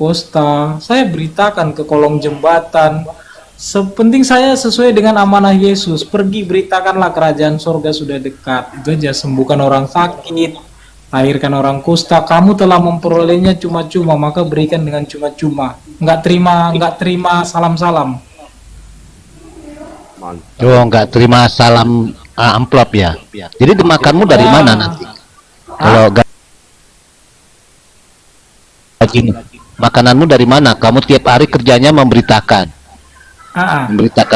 kosta-kosta, saya beritakan ke kolong jembatan. Sepenting saya sesuai dengan amanah Yesus, pergi beritakanlah kerajaan sorga sudah dekat. Itu aja, sembuhkan orang sakit, lahirkan orang kusta. Kamu telah memperolehnya cuma-cuma, maka berikan dengan cuma-cuma. Nggak terima salam-salam. Oh, nggak terima salam amplop ya. Jadi makanmu dari mana nanti? Kalau gaji, makananmu dari mana? Kamu tiap hari kerjanya memberitakan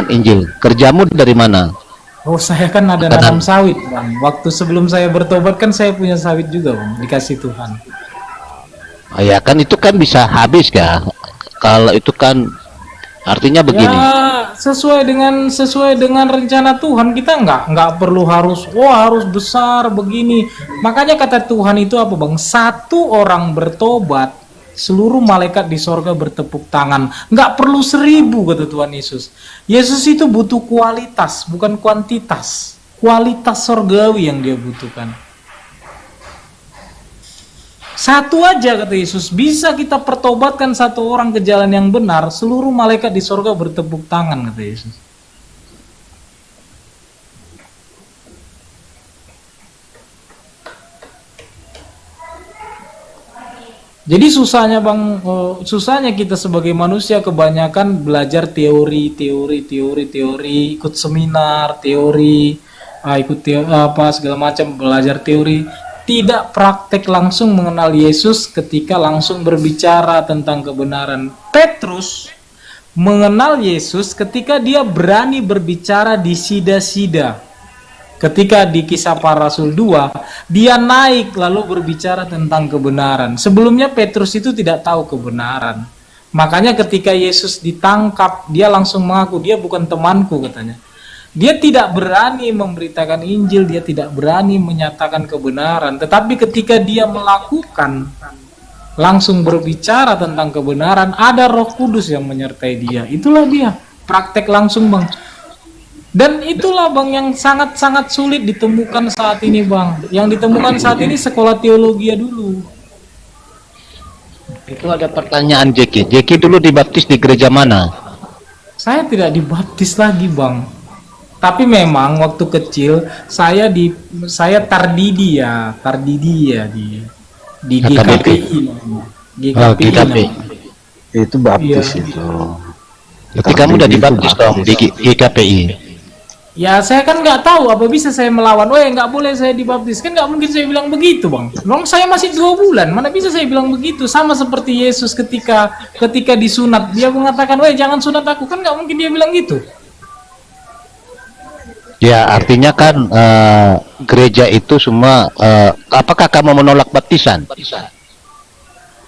Injil. Kerjamu dari mana? Oh, saya kan ada nanam sawit, Bang. Waktu sebelum saya bertobat kan saya punya sawit juga, Bang, dikasih Tuhan. Oh, ya kan itu kan bisa habis ya. Kalau itu kan artinya begini. Ya, sesuai dengan rencana Tuhan, kita nggak perlu harus besar begini. Makanya kata Tuhan itu apa, Bang? Satu orang bertobat, seluruh malaikat di sorga bertepuk tangan. Nggak perlu 1000, kata Tuhan Yesus. Yesus itu butuh kualitas, bukan kuantitas. Kualitas sorgawi yang dia butuhkan. Satu aja, kata Yesus, bisa kita pertobatkan satu orang ke jalan yang benar, seluruh malaikat di sorga bertepuk tangan, kata Yesus. Jadi susahnya, Bang, susahnya kita sebagai manusia kebanyakan belajar teori, ikut seminar, segala macam, belajar teori, tidak praktek langsung mengenal Yesus ketika langsung berbicara tentang kebenaran. Petrus mengenal Yesus ketika dia berani berbicara di sida-sida. Ketika di Kisah Para Rasul 2, dia naik lalu berbicara tentang kebenaran. Sebelumnya Petrus itu tidak tahu kebenaran. Makanya ketika Yesus ditangkap, dia langsung mengaku, dia bukan temanku, katanya. Dia tidak berani memberitakan Injil, dia tidak berani menyatakan kebenaran. Tetapi ketika dia melakukan, langsung berbicara tentang kebenaran, ada Roh Kudus yang menyertai dia. Itulah dia, praktek langsung, Bang. Dan itulah, Bang, yang sangat-sangat sulit ditemukan saat ini, Bang. Yang ditemukan saat ini sekolah teologi dulu. Itu ada pertanyaan Jeki. Jeki dulu dibaptis di gereja mana? Saya tidak dibaptis lagi, Bang. Tapi memang waktu kecil saya tardidi ya di GKPI. GKPI. Itu baptis Iya. itu. Berarti kamu udah dibaptis dong di GKPI. Ya, saya kan nggak tahu apa bisa saya melawan. Nggak boleh saya dibaptis. Kan nggak mungkin saya bilang begitu, Bang. Saya masih 2 bulan. Mana bisa saya bilang begitu? Sama seperti Yesus ketika disunat. Dia mengatakan, jangan sunat aku. Kan nggak mungkin dia bilang gitu. Ya, artinya kan gereja itu semua, apakah kamu menolak baptisan?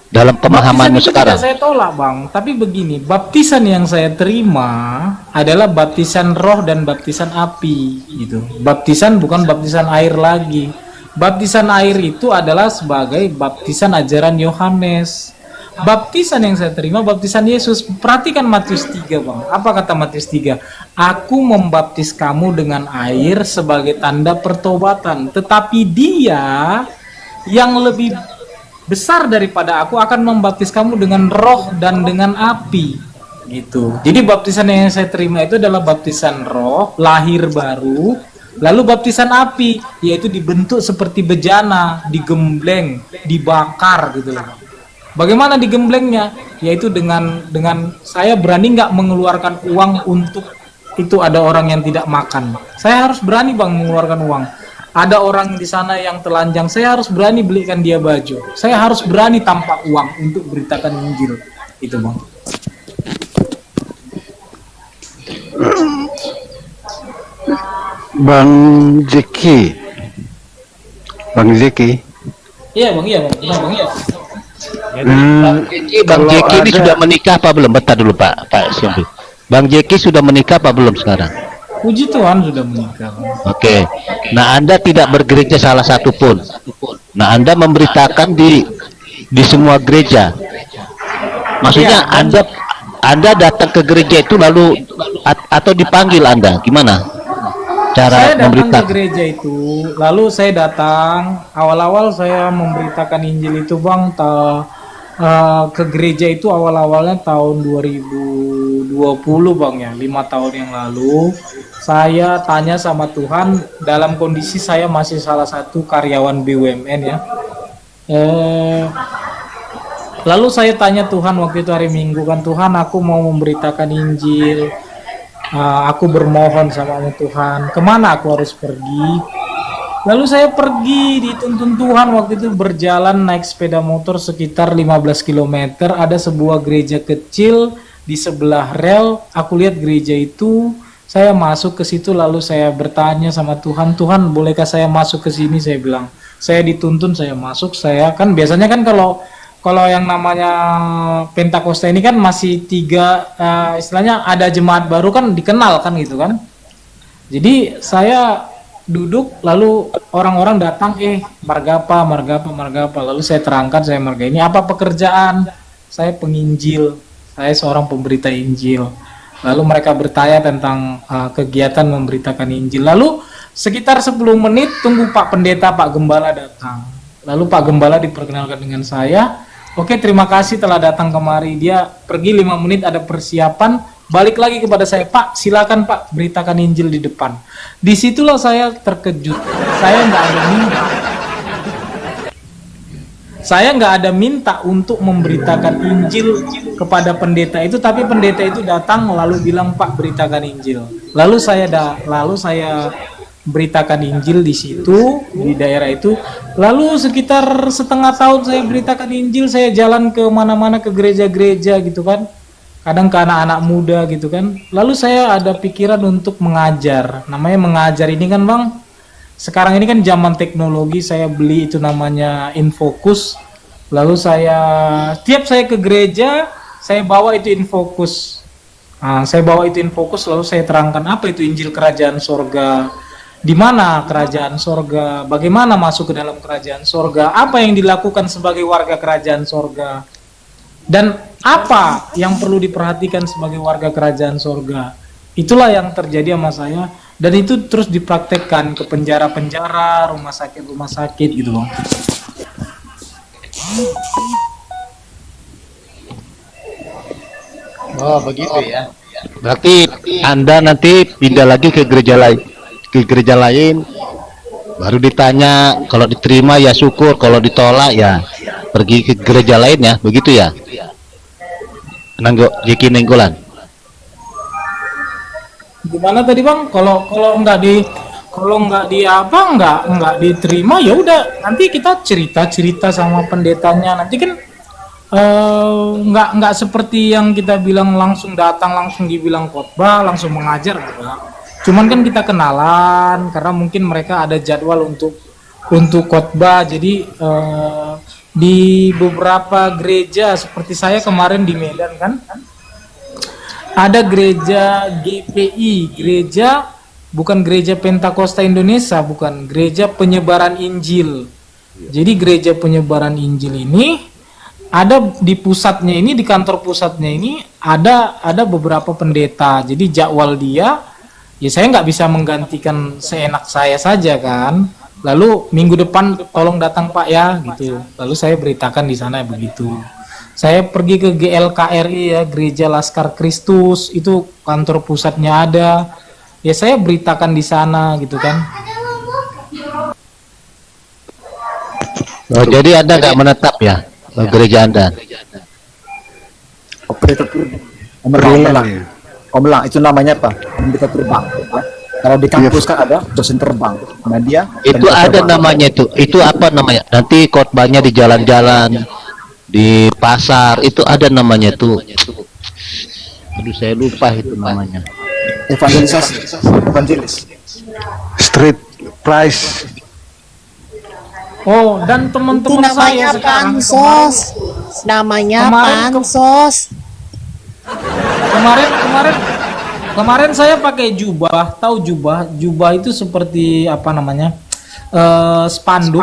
Dalam pemahamanmu sekarang? Tidak saya tolak, Bang. Tapi begini, baptisan yang saya terima adalah baptisan roh dan baptisan api, gitu. Baptisan bukan baptisan air lagi. Baptisan air itu adalah sebagai baptisan ajaran Yohanes. Baptisan yang saya terima baptisan Yesus. Perhatikan Matius 3, Bang. Apa kata Matius 3? Aku membaptis kamu dengan air sebagai tanda pertobatan, tetapi Dia yang lebih besar daripada aku akan membaptis kamu dengan roh dan dengan api, gitu. Jadi baptisan yang saya terima itu adalah baptisan roh, lahir baru, lalu baptisan api, yaitu dibentuk seperti bejana, digembleng, dibakar, gitu loh. Bagaimana digemblengnya? Yaitu dengan saya berani nggak mengeluarkan uang untuk itu. Ada orang yang tidak makan, saya harus berani, Bang, mengeluarkan uang. Ada orang di sana yang telanjang, saya harus berani belikan dia baju. Saya harus berani tanpa uang untuk beritakan Injil. Itu, Bang. Bang Jeki. Iya, Bang. Iya, Bang. Iya. Bang Jeki ini sudah menikah apa belum? Bentar dulu, Pak Siambi. Bang Jeki sudah menikah apa belum sekarang? Puji Tuhan sudah menikah. Oke. Nah, Anda tidak bergereja salah satu pun. Nah, Anda memberitakan di semua gereja. Maksudnya Anda datang ke gereja itu lalu atau dipanggil Anda? Gimana? Cara Saya datang memberitakan ke gereja itu, lalu saya datang, awal-awal saya memberitakan Injil itu, Bang, ke gereja itu awal-awalnya tahun 2020 Bang ya, 5 tahun yang lalu. Saya tanya sama Tuhan dalam kondisi saya masih salah satu karyawan BUMN ya. Eh, Lalu saya tanya Tuhan waktu itu hari Minggu kan, Tuhan aku mau memberitakan Injil. Aku bermohon sama Tuhan, kemana aku harus pergi? Lalu saya pergi, dituntun Tuhan waktu itu berjalan naik sepeda motor sekitar 15 km. Ada sebuah gereja kecil di sebelah rel. Aku lihat gereja itu, saya masuk ke situ lalu saya bertanya sama Tuhan, Tuhan bolehkah saya masuk ke sini? Saya bilang, saya dituntun, saya masuk. Saya kan biasanya kan kalau yang namanya Pentakosta ini kan masih tiga, istilahnya ada jemaat baru kan dikenal kan gitu kan. Jadi saya duduk lalu orang-orang datang, margapa. Lalu saya terangkan, saya marga ini apa pekerjaan? Saya penginjil, saya seorang pemberita Injil. Lalu mereka bertanya tentang kegiatan memberitakan Injil. Lalu sekitar 10 menit tunggu Pak Pendeta, Pak Gembala datang. Lalu Pak Gembala diperkenalkan dengan saya. Oke, terima kasih telah datang kemari. Dia pergi 5 menit, ada persiapan, balik lagi kepada saya, Pak, silakan Pak, beritakan Injil di depan. Disitulah saya terkejut. Saya nggak ada minta untuk memberitakan Injil kepada pendeta itu, tapi pendeta itu datang lalu bilang, Pak, beritakan Injil. Lalu saya beritakan Injil di situ, di daerah itu. Lalu sekitar setengah tahun saya beritakan Injil, saya jalan ke mana-mana, ke gereja-gereja gitu kan, kadang ke anak-anak muda gitu kan. Lalu saya ada pikiran untuk mengajar. Namanya mengajar ini kan Bang, sekarang ini kan zaman teknologi, saya beli itu namanya Infocus. Lalu tiap saya ke gereja, saya bawa itu Infocus. Lalu saya terangkan apa itu Injil Kerajaan Sorga, di mana kerajaan sorga, bagaimana masuk ke dalam kerajaan sorga, apa yang dilakukan sebagai warga kerajaan sorga, dan apa yang perlu diperhatikan sebagai warga kerajaan sorga. Itulah yang terjadi sama saya, dan itu terus dipraktekkan ke penjara-penjara, rumah sakit gitu Bang. Oh begitu ya. Berarti Anda nanti pindah lagi ke gereja lain, baru ditanya, kalau diterima ya syukur, kalau ditolak ya pergi ke gereja lain ya, begitu ya? Nanggo Jeki Nenggolan. Gimana tadi Bang? Kalau nggak diterima ya udah, nanti kita cerita sama pendetanya. Nanti kan nggak seperti yang kita bilang langsung datang langsung dibilang khotbah langsung mengajar enggak. Cuman kan kita kenalan karena mungkin mereka ada jadwal untuk khotbah. Jadi di beberapa gereja seperti saya kemarin di Medan kan ada gereja GPI, bukan gereja Pentakosta Indonesia, bukan, gereja penyebaran Injil. Jadi gereja penyebaran Injil ini ada di pusatnya ini, di kantor pusatnya ini ada beberapa pendeta. Jadi jadwal dia, ya saya nggak bisa menggantikan seenak saya saja kan. Lalu minggu depan tolong datang Pak ya gitu. Lalu saya beritakan di sana begitu. Saya pergi ke GLKRI ya, Gereja Laskar Kristus, itu kantor pusatnya ada. Ya saya beritakan di sana gitu kan. Oh, jadi Anda nggak menetap ya gereja Anda? Operator Omelang itu namanya apa? Pendeta terbang. Ya. Kalau di kampus kan ada dosen terbang. Nah dia itu ada terbang. Namanya itu apa namanya? Nanti khotbahnya di jalan-jalan, di pasar, itu ada namanya tuh. Aduh saya lupa itu namanya. Evangelis. Street price. Oh, dan teman-teman saya sekarang namanya pansos. Kemarin saya pakai jubah. Tahu jubah itu seperti apa namanya, spanduk,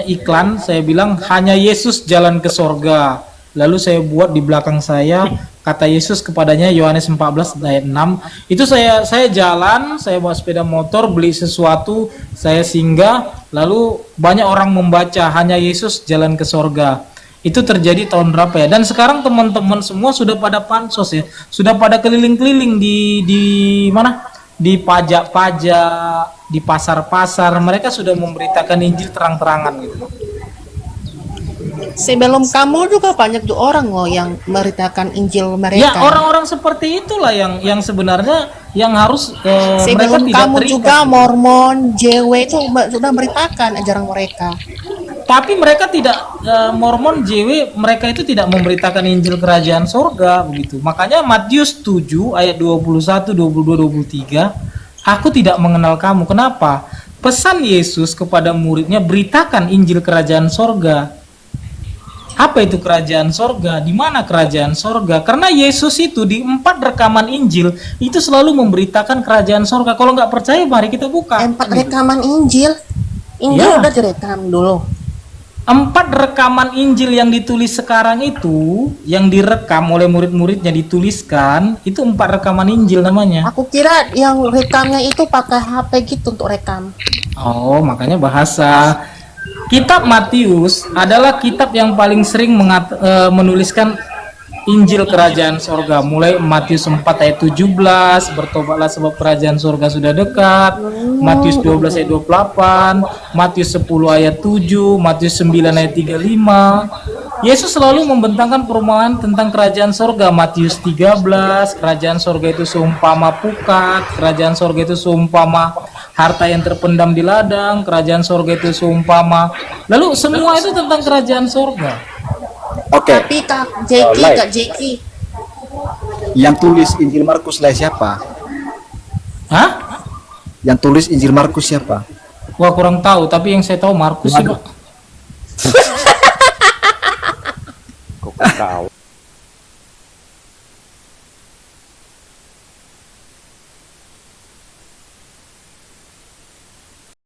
iklan. Saya bilang hanya Yesus jalan ke sorga. Lalu saya buat di belakang saya kata Yesus kepadanya, Yohanes 14 ayat 6. Itu saya jalan, saya bawa sepeda motor, beli sesuatu, saya singgah, lalu banyak orang membaca hanya Yesus jalan ke sorga. Itu terjadi tahun berapa ya? Dan sekarang teman-teman semua sudah pada pansos ya, sudah pada keliling-keliling di mana? Di pajak-pajak, di pasar-pasar, mereka sudah memberitakan Injil terang-terangan gitu. Sebelum kamu juga banyak tuh orang loh yang memberitakan Injil Ya, mereka. orang-orang seperti itulah yang sebenarnya yang harus mereka Sebelum tidak kamu terikat. juga Mormon, JW itu sudah memberitakan ajaran mereka. Tapi mereka tidak Mormon, JW, mereka itu tidak memberitakan Injil Kerajaan Sorga begitu. Makanya Matius 7 ayat 21, 22, 23, aku tidak mengenal kamu. Kenapa? Pesan Yesus kepada muridnya, beritakan Injil Kerajaan Sorga. Apa itu Kerajaan Sorga? Di mana Kerajaan Sorga? Karena Yesus itu di 4 rekaman Injil itu selalu memberitakan Kerajaan Sorga. Kalau nggak percaya, mari kita buka. 4 rekaman Injil. Injil Ya. udah direkam dulu. 4 rekaman Injil yang ditulis sekarang itu, yang direkam oleh murid-muridnya dituliskan, itu 4 rekaman Injil namanya. Aku kira yang rekamnya itu pakai HP gitu untuk rekam. Oh, makanya bahasa. Kitab Matius adalah kitab yang paling sering menuliskan Injil Kerajaan Sorga. Mulai Matius 4 ayat 17, bertobatlah sebab Kerajaan Sorga sudah dekat. Matius 12 ayat 28, Matius 10 ayat 7, Matius 9 ayat 35. Yesus selalu membentangkan perumpamaan tentang Kerajaan Sorga. Matius 13, Kerajaan Sorga itu seumpama pukat, Kerajaan Sorga itu seumpama harta yang terpendam di ladang, Kerajaan Sorga itu seumpama. Lalu semua itu tentang Kerajaan Sorga. Oke, Tapi Kak Jeki, yang tulis Injil Markus lah siapa? Hah? Yang tulis Injil Markus siapa? Wah, kurang tahu, tapi yang saya tahu Markus sih, Pak. Kok kau?